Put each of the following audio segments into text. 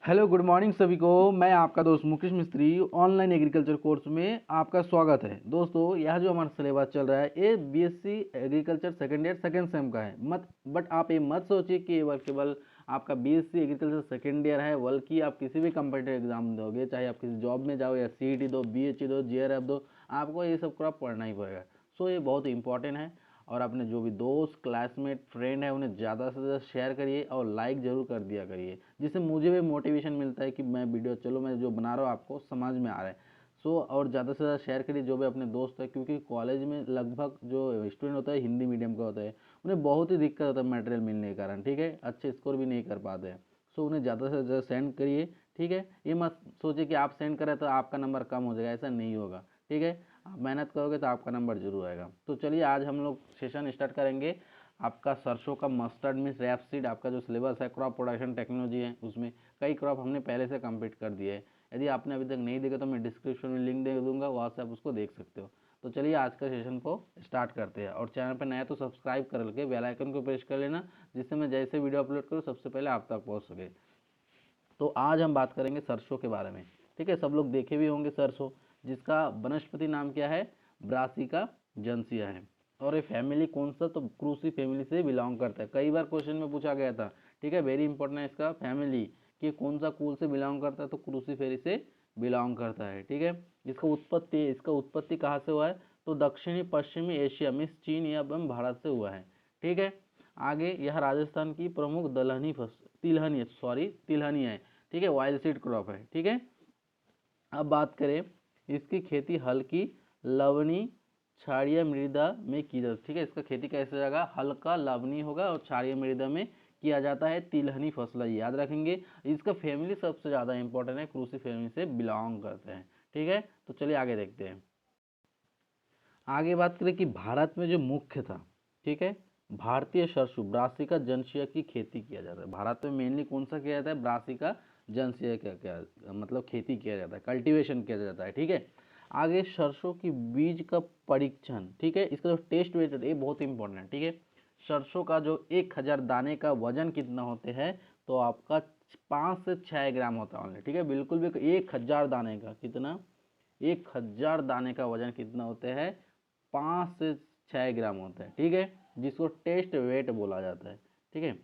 Hello good morning सभी को। मैं आपका दोस्त मुकेश मिस्त्री ऑनलाइन एग्रीकल्चर कोर्स में आपका स्वागत है। दोस्तों यह जो हमारा सिलेबस चल रहा है ये BSc agriculture second year second same का है। बट आप ये मत सोचिए कि केवल आपका बीएससी एग्रीकल्चर सेकेंड ईयर है, बल्कि आप किसी भी कम्पिटिटिव एग्जाम दोगे, चाहे आप किसी जॉब में जाओ या सीईटी दो, बीएचई दो, जीआरएफ दो, आपको ये सब क्रॉप पढ़ना ही पड़ेगा। सो ये बहुत इंपॉर्टेंट है। और अपने जो भी दोस्त, क्लासमेट, फ्रेंड है उन्हें ज़्यादा से ज़्यादा शेयर करिए और लाइक ज़रूर कर दिया करिए, जिससे मुझे भी मोटिवेशन मिलता है कि मैं वीडियो चलो मैं जो बना रहा हूँ आपको समझ में आ रहा है। सो और ज़्यादा से ज़्यादा शेयर करिए जो भी अपने दोस्त है, क्योंकि कॉलेज में लगभग जो स्टूडेंट होता है हिंदी मीडियम का होता है, उन्हें बहुत ही दिक्कत होता है मटेरियल मिलने के कारण, ठीक है, अच्छे स्कोर भी नहीं कर पाते हैं। सो उन्हें ज़्यादा से ज़्यादा सेंड करिए, ठीक है। ये मत सोचिए कि आप सेंड करें तो आपका नंबर कम हो जाएगा, ऐसा नहीं होगा, ठीक है। आप मेहनत करोगे तो आपका नंबर जरूर आएगा। तो चलिए आज हम लोग सेशन स्टार्ट करेंगे। आपका सरसों का मस्टर्ड मिस रैपसीड, आपका जो सिलेबस है क्रॉप प्रोडक्शन टेक्नोलॉजी है, उसमें कई क्रॉप हमने पहले से कंप्लीट कर दिए है। यदि आपने अभी तक नहीं देखा तो मैं डिस्क्रिप्शन में लिंक दे दूंगा, वहाँ से आप उसको देख सकते हो। तो चलिए आज का सेशन को स्टार्ट करते हैं। और चैनल पर नया तो सब्सक्राइब कर के बेल आइकन को प्रेस कर लेना, जिससे मैं जैसे वीडियो अपलोड करूँ सबसे पहले आप तक पहुँच सके। तो आज हम बात करेंगे सरसों के बारे में, ठीक है। सब लोग देखे भी होंगे सरसों, जिसका वनस्पति नाम क्या है, ब्रासिका जंसिया है। और ये फैमिली कौन सा, तो क्रूसी फैमिली से बिलोंग करता है। कई बार क्वेश्चन में पूछा गया था, ठीक है, वेरी इंपॉर्टेंट है इसका फैमिली कि कौन सा कुल से बिलोंग करता है, तो क्रूसी फैमिली से बिलोंग करता है, ठीक है। इसका उत्पत्ति कहाँ से हुआ है, तो दक्षिणी पश्चिमी एशिया में चीन एवं भारत से हुआ है, ठीक है। आगे यह राजस्थान की प्रमुख तिलहनी है, ठीक है, वाइल्ड सीड क्रॉप है, ठीक है। अब बात करें, इसकी खेती हल्की लवणी क्षारीय मृदा में की जाती है, ठीक है। इसका खेती कैसे जाएगा, हल्का लवणी होगा और क्षारीय मृदा में किया जाता है। तिलहनी फसल याद रखेंगे। इसका फैमिली सबसे ज़्यादा इंपॉर्टेंट है, क्रूसी फैमिली से बिलोंग करते हैं, ठीक है। तो चलिए आगे देखते हैं। आगे बात करें कि भारत में जो मुख्य था, ठीक है, भारतीय सरसों ब्रासिका जंसिया की खेती किया जाता है। भारत में मेनली कौन सा किया जाता है, ब्रासिका जंसिया का क्या मतलब खेती किया जाता है, कल्टीवेशन किया जाता है, ठीक है। आगे सरसों की बीज का परीक्षण, ठीक है, इसका जो टेस्ट वेट ये बहुत इंपॉर्टेंट है, ठीक है। सरसों का जो 1000 दाने का वजन कितना होते हैं, तो आपका 5 से 6 ग्राम होता है ऑनली, ठीक है। बिल्कुल भी 1000 दाने का कितना, 1000 दाने का वजन कितना होते हैं, 5 से 6 ग्राम होता है, ठीक है, जिसको टेस्ट वेट बोला जाता है, ठीक है।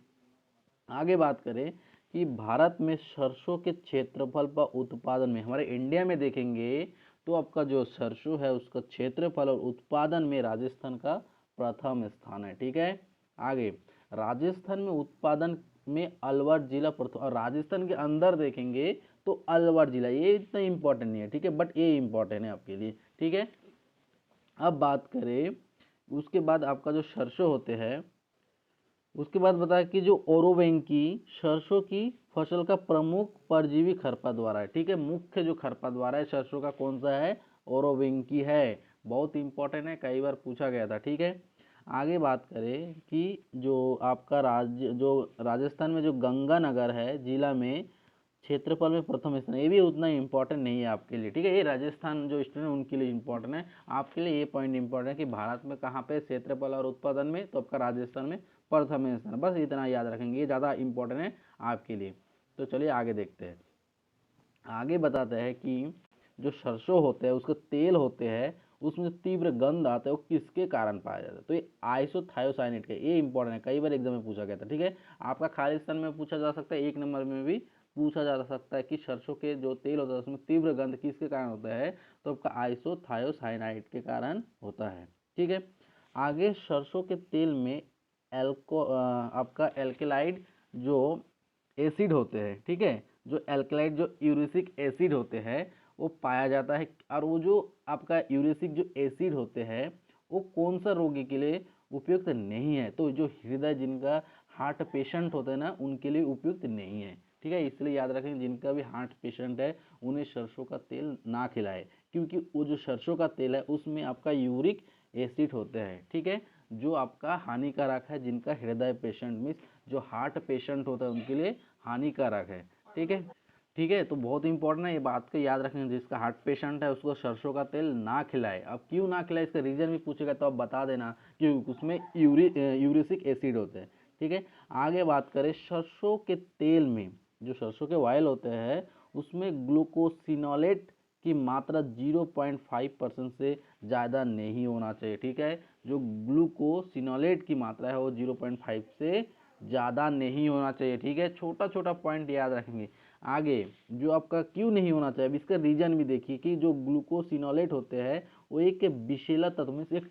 आगे बात करें कि भारत में सरसों के क्षेत्रफल पर उत्पादन में, हमारे इंडिया में देखेंगे तो आपका जो सरसों है उसका क्षेत्रफल और उत्पादन में राजस्थान का प्रथम स्थान है, ठीक है। आगे राजस्थान में उत्पादन में अलवर जिला प्रथम, और राजस्थान के अंदर देखेंगे तो अलवर जिला, ये इतना इंपॉर्टेंट नहीं है, ठीक है, बट ये इंपॉर्टेंट है आपके लिए, ठीक है। अब बात करें उसके बाद आपका जो सरसों होते हैं, उसके बाद बताया कि जो ओरोवेंकी सरसों की फसल का प्रमुख परजीवी खरपतवार है, ठीक है। मुख्य जो खरपतवार है सरसों का कौन सा है, ओरोवेंकी है। बहुत इंपॉर्टेंट है, कई बार पूछा गया था, ठीक है। आगे बात करें कि जो आपका राज्य जो राजस्थान में जो गंगानगर है जिला में क्षेत्रफल में प्रथम स्थान, ये भी उतना इंपॉर्टेंट नहीं है आपके लिए, ठीक है। ये राजस्थान जो स्टूडेंट उनके लिए इंपॉर्टेंट है, आपके लिए ये पॉइंट इंपॉर्टेंट है कि भारत में कहाँ पे क्षेत्रफल और उत्पादन में, तो आपका राजस्थान में प्रथम स्थान, बस इतना याद रखेंगे, ये ज़्यादा इंपॉर्टेंट है आपके लिए। तो चलिए आगे देखते हैं। आगे बताते हैं कि जो सरसों होते हैं उसके तेल होते हैं, उसमें जो तीव्र गंध आता है वो किसके कारण पाया जाता है, तो ये आइसोथायोसाइनेट का, ये इंपॉर्टेंट है, कई बार एग्जाम में पूछा गया था, ठीक है। आपका खालिस्तान में पूछा जा सकता है, 1 नंबर में भी पूछा जा सकता है कि सरसों के जो तेल होता है उसमें तीव्र गंध किसके कारण होता है, तो आपका आइसोथायोसाइनाइड के कारण होता है, ठीक है। आगे सरसों के तेल में आपका एल्केलाइड जो एसिड होते हैं, ठीक है, जो एल्कलाइड जो यूरिसिक एसिड होते हैं वो पाया जाता है। और वो जो आपका यूरिसिक जो एसिड होते हैं वो कौन सा रोगी के लिए उपयुक्त नहीं है, तो जो हृदय जिनका हार्ट पेशेंट होते हैं ना उनके लिए उपयुक्त नहीं है, ठीक है। इसलिए याद रखें जिनका भी हार्ट पेशेंट है उन्हें सरसों का तेल ना खिलाए, क्योंकि वो जो सरसों का तेल है उसमें आपका यूरिक एसिड होते हैं, ठीक है, जो आपका हानिकारक है। जिनका हृदय पेशेंट मीन्स जो हार्ट पेशेंट होता है उनके लिए हानिकारक है, ठीक है, ठीक है। तो बहुत इंपॉर्टेंट है, ये बात को याद रखें, जिसका हार्ट पेशेंट है उसको सरसों का तेल ना खिलाए। अब क्यों ना खिलाए इसका रीजन भी पूछेगा तो आप बता देना कि उसमें यूरिसिक एसिड होते हैं, ठीक है। आगे बात करें सरसों के तेल में जो सरसों के ऑयल होते हैं उसमें ग्लूकोसिनोलेट की मात्रा 0.5% से ज़्यादा नहीं होना चाहिए। ठीक है, जो ग्लूकोसिनोलेट की मात्रा है वो 0.5 से ज़्यादा नहीं होना चाहिए। ठीक है, छोटा छोटा पॉइंट याद रखेंगे। आगे जो आपका क्यों नहीं होना चाहिए, अब इसका रीजन भी देखिए कि जो ग्लूकोसिनोलेट होते हैं वो एक विषैला तत्व में से एक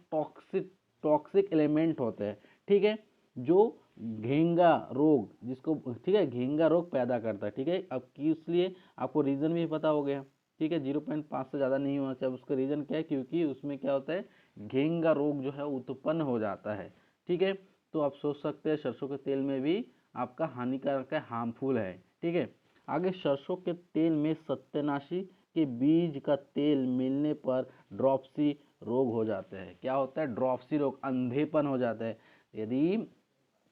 टॉक्सिक एलिमेंट होते हैं। ठीक है, जो घेंगा रोग जिसको, ठीक है, घेंगा रोग पैदा करता है। ठीक है, अब इसलिए आपको रीजन भी पता हो गया। ठीक है, 0.5 से ज़्यादा नहीं होना चाहिए। उसका रीजन क्या है, क्योंकि उसमें क्या होता है, घेंगा रोग जो है उत्पन्न हो जाता है। ठीक है, तो आप सोच सकते हैं सरसों के तेल में भी आपका हानिकारक है, हार्मफुल है। ठीक है, आगे सरसों के तेल में सत्यानाशी के बीज का तेल मिलने पर ड्रॉप्सी रोग हो जाते हैं। क्या होता है, ड्रॉप्सी रोग, अंधेपन हो जाता है। यदि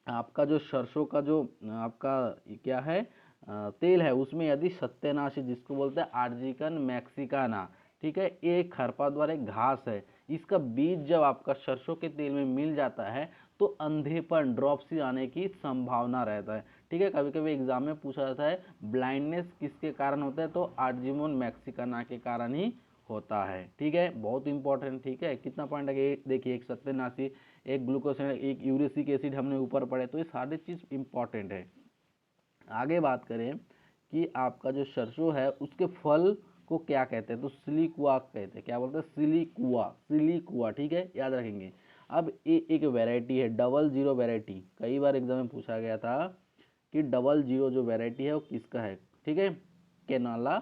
आपका जो सरसों का जो आपका क्या है तेल है उसमें यदि सत्यानाशी, जिसको बोलते हैं आर्जिकन मैक्सिकाना, ठीक है, ये खरपतवार एक घास है, इसका बीज जब आपका सरसों के तेल में मिल जाता है तो अंधेपन, ड्रॉप्सी आने की संभावना रहता है। ठीक है, कभी कभी एग्जाम में पूछा जाता है ब्लाइंडनेस किसके कारण होता है, तो आर्जिमोन मैक्सिकाना के कारण ही होता है। ठीक है, बहुत इंपॉर्टेंट। ठीक है, कितना पॉइंट है, देखिए एक सत्यानाशी, एक ग्लूकोसिन, एक यूरिक एसिड हमने ऊपर पढ़े, तो ये सारी चीज़ इंपॉर्टेंट है। आगे बात करें कि आपका जो सरसों है उसके फल को क्या कहते हैं, तो सिलिकुआ कहते हैं। क्या बोलते हैं, सिलिकुआ, सिलिकुआ। ठीक है, याद रखेंगे। अब ये एक वैरायटी है, 00 वैरायटी, कई बार एग्जाम में पूछा गया था कि 00 जो वैरायटी है वो किसका है। ठीक है, केनोला,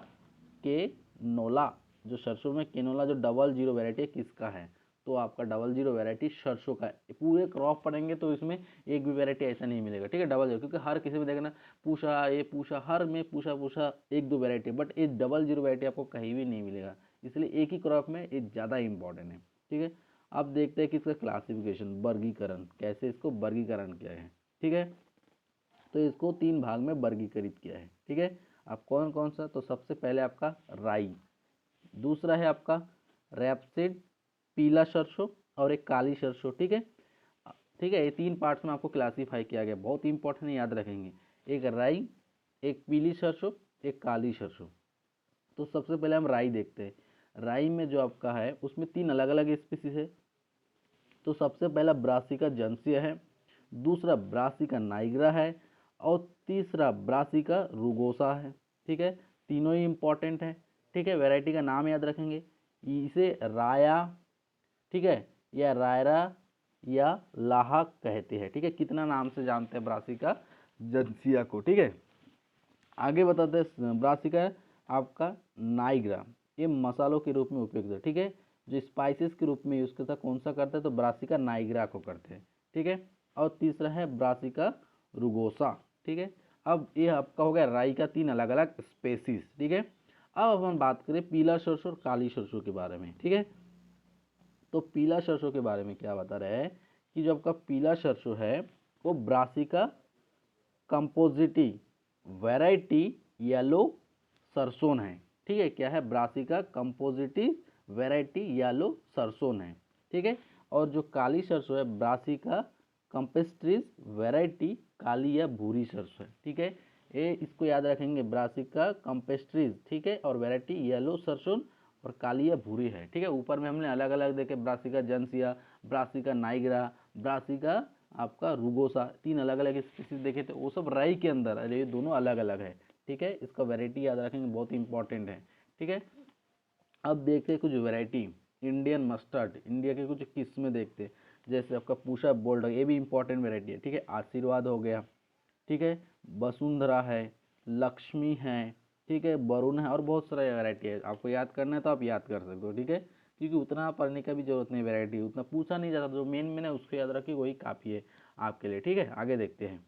केनोला, जो सरसों में केनोला जो 00 वैरायटी है किसका है, तो आपका 00 वैरायटी सरसों का है। पूरे क्रॉप पढ़ेंगे तो इसमें एक भी वैरायटी ऐसा नहीं मिलेगा। ठीक है, 00, क्योंकि हर किसी में देखना पूछा, ये पूछा, हर में पूछा एक दो वैरायटी, बट ये 00 वैरायटी आपको कहीं भी नहीं मिलेगा, इसलिए एक ही क्रॉप में ये ज़्यादा इंपॉर्टेंट है। ठीक है, अब देखते हैं कि इसका क्लासिफिकेशन, वर्गीकरण, कैसे इसको वर्गीकरण किया है। ठीक है, तो इसको 3 भाग में वर्गीकृत किया है। ठीक है, अब कौन कौन सा, तो सबसे पहले आपका राई, दूसरा है आपका रैपसीड, पीला सरसों, और एक काली सरसों। ठीक है, ठीक है, ये 3 पार्ट्स में आपको क्लासीफाई किया गया, बहुत इंपॉर्टेंट, याद रखेंगे। एक राई, एक पीली सरसों, एक काली सरसों। तो सबसे पहले हम राई देखते हैं। राई में जो आपका है उसमें 3 अलग अलग स्पीसीज है। तो सबसे पहला ब्रासिका जंसिया है, दूसरा ब्रासिका नाइग्रा है, और तीसरा ब्रासिका रुगोसा है। ठीक है, तीनों ही इंपॉर्टेंट है। ठीक है, वैरायटी का नाम याद रखेंगे, इसे राया, ठीक है, या रायरा या लाहा कहते हैं। ठीक है, कितना नाम से जानते हैं ब्रासिका जंसिया को। ठीक है, आगे बताते हैं ब्रासिका आपका नाइग्रा, ये मसालों के रूप में उपयुक्त है। ठीक है, जो स्पाइसेस के रूप में यूज़ करता है, कौन सा करते हैं, तो ब्रासिका नाइग्रा को करते हैं। ठीक है, और तीसरा है ब्रासिका रुगोसा। ठीक है, अब ये आपका हो गया राई का 3 अलग अलग स्पेसीज। ठीक है, अब हम बात करें पीला सरसों और काली सरसों के बारे में। ठीक है, तो पीला सरसों के बारे में क्या बता रहे हैं कि जो आपका पीला सरसों है वो ब्रासिका कंपोजिटी वैरायटी येलो सरसोन है। ठीक है, क्या है, ब्रासिका कंपोजिटी वैरायटी येलो सरसोन है। ठीक है, और जो काली सरसों है ब्रासिका कंपेस्ट्रीज वैरायटी काली या भूरी सरसों है। ठीक है, ये इसको याद रखेंगे, ब्रासिका कंपेस्ट्रीज, ठीक है, और वैरायटी येलो सरसोन और काली या भूरी है। ठीक है, ऊपर में हमने अलग अलग देखे, ब्रासिका जंसिया, ब्रासिका नाइग्रा, ब्रासिका आपका रुगोसा, 3 अलग अलग स्पीसीज देखे थे, वो सब राई के अंदर, अरे ये दोनों अलग अलग है। ठीक है, इसका वैरायटी याद रखेंगे, बहुत इंपॉर्टेंट है। ठीक है, अब देखते हैं कुछ वैरायटी, इंडियन मस्टर्ड, इंडिया के कुछ किस्में देखते हैं, जैसे आपका पूषा बोल्ड, ये भी इंपॉर्टेंट वैरायटी है। ठीक है, आशीर्वाद हो गया, ठीक है, वसुंधरा है, लक्ष्मी है, ठीक है, वरुण है, और बहुत सारा वैरायटी है। आपको याद करना है तो आप याद कर सकते हो। ठीक है, क्योंकि उतना पढ़ने का भी जरूरत नहीं, वैरायटी उतना पूछा नहीं जाता, जो मेन है उसको याद रखिए, वही काफ़ी है आपके लिए। ठीक है, आगे देखते हैं।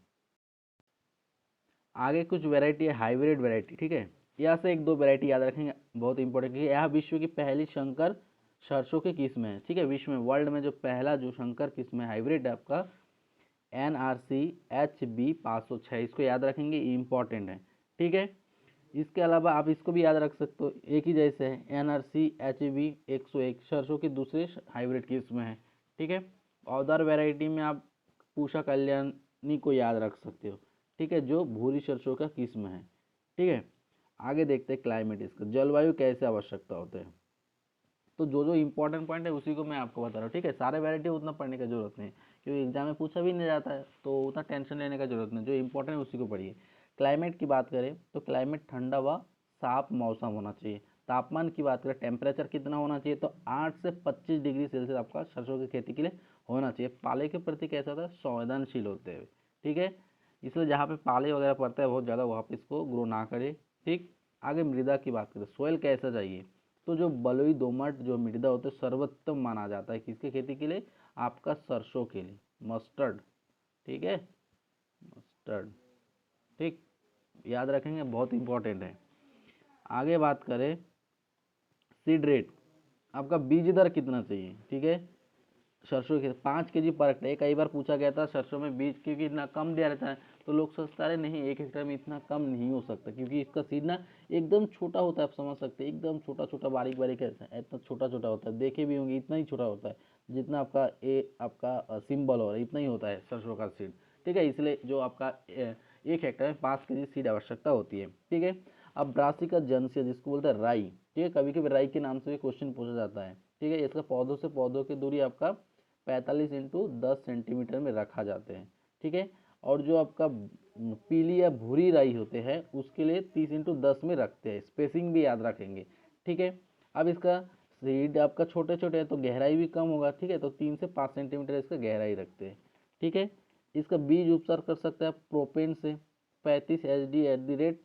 आगे कुछ वैरायटी है हाइब्रिड वैरायटी। ठीक है, यहाँ से एक दो वैरायटी याद रखेंगे, बहुत इंपॉर्टेंट, क्योंकि यह विश्व की पहली संकर सरसों की किस्म है। ठीक है, विश्व में, वर्ल्ड में जो पहला जो संकर किस्म है हाइब्रिड है आपका NRC HB 506, इसको याद रखेंगे, इंपॉर्टेंट है। ठीक है, इसके अलावा आप इसको भी याद रख सकते हो, एक ही जैसे है, NRC HB 101 सरसों की दूसरी हाइब्रिड किस्म है। ठीक है, अदर वैरायटी में आप पूषा कल्याणी को याद रख सकते हो। ठीक है, जो भूरी सरसों का किस्म है। ठीक है। आगे देखते हैं क्लाइमेट, इसका जलवायु कैसे आवश्यकता होते हैं। तो जो जो इंपॉर्टेंट पॉइंट है उसी को मैं आपको बता रहा हूँ, ठीक है। सारे वैरायटी उतना पढ़ने का जरूरत नहीं, क्योंकि एग्जाम में पूछा भी नहीं जाता है, तो उतना टेंशन लेने का जरूरत नहीं, जो इंपॉर्टेंट है उसी को पढ़िए। क्लाइमेट की बात करें तो क्लाइमेट ठंडा व साफ मौसम होना चाहिए। तापमान की बात करें, टेम्परेचर कितना होना चाहिए, तो 8 से 25 डिग्री सेल्सियस आपका सरसों की खेती के लिए होना चाहिए। पाले के प्रति कैसा होता है, संवेदनशील होते हैं, ठीक है। इसलिए जहाँ पे पाले वगैरह पड़ता है बहुत ज़्यादा, वहाँ पे इसको ग्रो ना करे, ठीक। आगे मृदा की बात करें, सोयल कैसा चाहिए, तो जो बलुई दोमट जो मृदा होते हैं सर्वोत्तम माना जाता है किसके खेती के लिए, आपका सरसों के लिए, मस्टर्ड, ठीक है, मस्टर्ड, ठीक, याद रखेंगे, बहुत इंपॉर्टेंट है। आगे बात करें सीड रेट, आपका बीज दर कितना चाहिए, ठीक है। सरसों के 5 केजी पर हेक्टेयर, कई बार पूछा गया था सरसों में बीज क्योंकि इतना कम दिया रहता है, तो लोग सोचता रहे नहीं 1 हेक्टेयर में इतना कम नहीं हो सकता, क्योंकि इसका सीड ना एकदम छोटा होता है, आप समझ सकते हैं, एकदम छोटा छोटा बारीक बारीक है, इतना छोटा छोटा होता है, देखे भी होंगे इतना ही छोटा होता है, जितना आपका आपका सिंबल हो रहा है इतना ही होता है सरसों का सीड, ठीक है। इसलिए जो आपका 1 हेक्टेयर में 5 केजी सीड आवश्यकता होती है, ठीक है। अब ब्रासिका जंसिया जिसको बोलते हैं राई, ठीक है, कभी कभी राई के नाम से भी क्वेश्चन पूछा जाता है, ठीक है। इसका पौधों से पौधों की दूरी आपका 45 इंटू 10 सेंटीमीटर में रखा जाते हैं, ठीक है। और जो आपका पीली या भूरी राई होते हैं उसके लिए 30 इंटू 10 में रखते हैं, स्पेसिंग भी याद रखेंगे, ठीक है। अब इसका सीड आपका छोटे छोटे है तो गहराई भी कम होगा, ठीक है, तो 3 से 5 सेंटीमीटर इसका गहराई रखते हैं, ठीक है। इसका बीज उपचार कर सकते हैं आप प्रोपेन से 35 SD एट दी रेट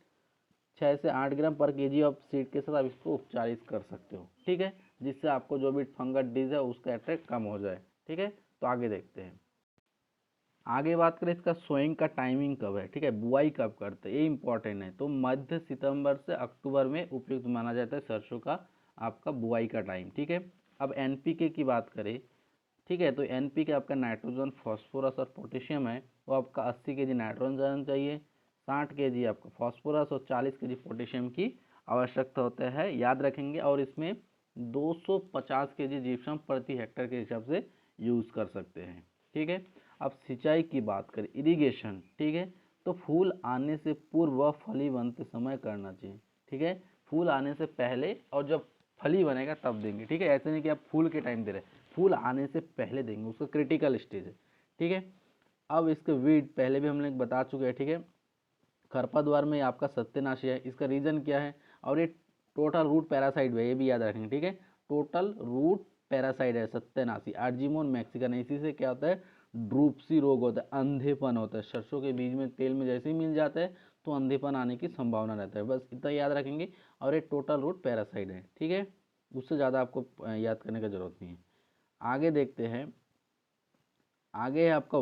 6 से 8 ग्राम पर केजी ऑफ सीड के साथ आप इसको उपचारित कर सकते हो, ठीक है, जिससे आपको जो भी फंगस डिजीज है उसका अटैक कम हो जाए, ठीक है। तो आगे देखते हैं, आगे बात करें इसका सोइंग का टाइमिंग कब है, ठीक है, बुआई कब करते हैं, ये इंपॉर्टेंट है। तो मध्य सितंबर से अक्टूबर में उपयुक्त माना जाता है सरसों का आपका बुआई का टाइम, ठीक है। अब NPK की बात करें, ठीक है, तो NPK आपका नाइट्रोजन फॉस्फोरस और पोटेशियम है, वो आपका 80 केजी नाइट्रोजन चाहिए, 60 केजी आपका फॉस्फोरस और 40 केजी पोटेशियम की आवश्यकता होता है, याद रखेंगे। और इसमें 250 केजी जिप्सम प्रति हेक्टेयर के हिसाब से यूज़ कर सकते हैं, ठीक है। अब सिंचाई की बात करें, इरिगेशन, ठीक है, तो फूल आने से पूर्व व फली बनते समय करना चाहिए, ठीक है। फूल आने से पहले और जब फली बनेगा तब देंगे, ठीक है, ऐसे नहीं कि आप फूल के टाइम दे रहे, फूल आने से पहले देंगे, उसका क्रिटिकल स्टेज है, ठीक है। अब इसके वीड पहले भी हम लोग बता चुके हैं, ठीक है। खरपतवार में आपका सत्यानाशी है, इसका रीजन क्या है, और ये टोटल रूट पैरासाइट है, ये भी याद रखेंगे, ठीक है। टोटल रूट पैरासाइट है सत्यानाशी, आर्जिमोन मैक्सिकन, इसी से क्या होता है, ड्रूपसी रोग होता है, अंधेपन होता है, सरसों के बीज में तेल में जैसे ही मिल जाता है तो अंधेपन आने की संभावना रहता है, बस इतना याद रखेंगे। और ये टोटल रूट पैरासाइट है, ठीक है, उससे ज़्यादा आपको याद करने का जरूरत नहीं है। आगे देखते हैं, आगे है आपका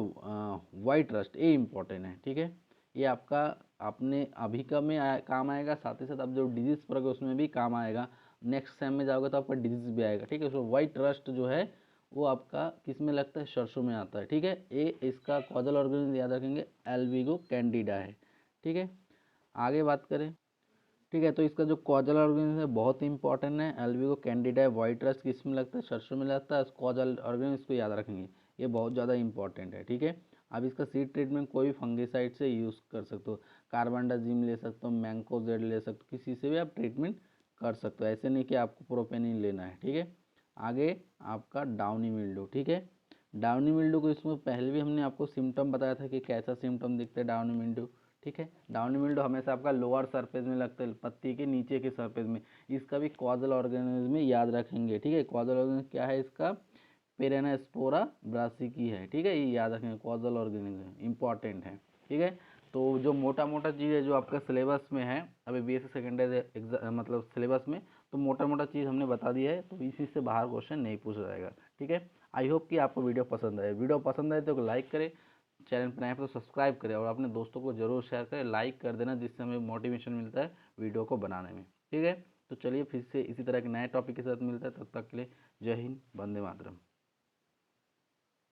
वाइट रस्ट, ये इंपॉर्टेंट है, ठीक है। ये आपका अपने अभी का में काम आएगा, साथ ही साथ आप जो डिजीज पढ़ोगे उसमें भी काम आएगा, नेक्स्ट सेम में जाओगे तो आपका डिजीज भी आएगा, ठीक है। सो वाइट रस्ट जो है वो आपका किस में लगता है, सरसों में आता है, ठीक है। ये इसका कॉजल ऑर्गेनिज्म याद रखेंगे, एल्विगो कैंडिडा है, ठीक है। आगे बात करें, ठीक है, तो इसका जो कॉजल ऑर्गेनिज्म है बहुत इंपॉर्टेंट है, एल्विगो कैंडिडा है, वाइट रस्ट किस में लगता है, सरसों में लगता है, कॉजल ऑर्गेनिज्म इसको याद रखेंगे, ये बहुत ज़्यादा इंपॉर्टेंट है, ठीक है। अब इसका सीड ट्रीटमेंट कोई फंगिसाइड से यूज़ कर सकते हो, कार्बनडाजिम ले सकते हो, मैंकोजेब ले सकते हो, किसी से भी आप ट्रीटमेंट कर सकते हो, ऐसे नहीं कि आपको प्रोपेनिन लेना है, ठीक है। आगे आपका डाउनी मिल्ड्यू, ठीक है। डाउनी मिल्ड्यू को इसमें पहले भी हमने आपको सिम्टम बताया था कि कैसा सिम्टम दिखता है डाउनी मिल्ड्यू, ठीक है। डाउनी मिल्ड्यू हमेशा आपका लोअर सरफेस में लगता है, पत्ती के नीचे के सरफेस में, इसका भी कॉजल ऑर्गेनिज्म याद रखेंगे, ठीक है। कॉजल ऑर्गेनिज्म क्या है इसका, पेरेनास्पोरा ब्रासिकी है, ठीक है, ये याद रखेंगे, कॉजल ऑर्गेनिज्म इंपॉर्टेंट है, ठीक है। तो जो मोटा मोटा चीज़ है जो आपका सिलेबस में है अभी BSc सेकेंडरी मतलब सिलेबस में, तो मोटा मोटा चीज़ हमने बता दी है, तो इसी से बाहर क्वेश्चन नहीं पूछा जाएगा, ठीक है। आई होप कि आपको वीडियो पसंद आए, वीडियो पसंद आए तो लाइक करें, चैनल पर नए तो सब्सक्राइब करें और अपने दोस्तों को जरूर शेयर करें, लाइक कर देना, जिससे हमें मोटिवेशन मिलता है वीडियो को बनाने में, ठीक है। तो चलिए फिर से इसी तरह के नए टॉपिक के साथ मिलता है, तब तक के लिए जय हिंद, वंदे मातरम।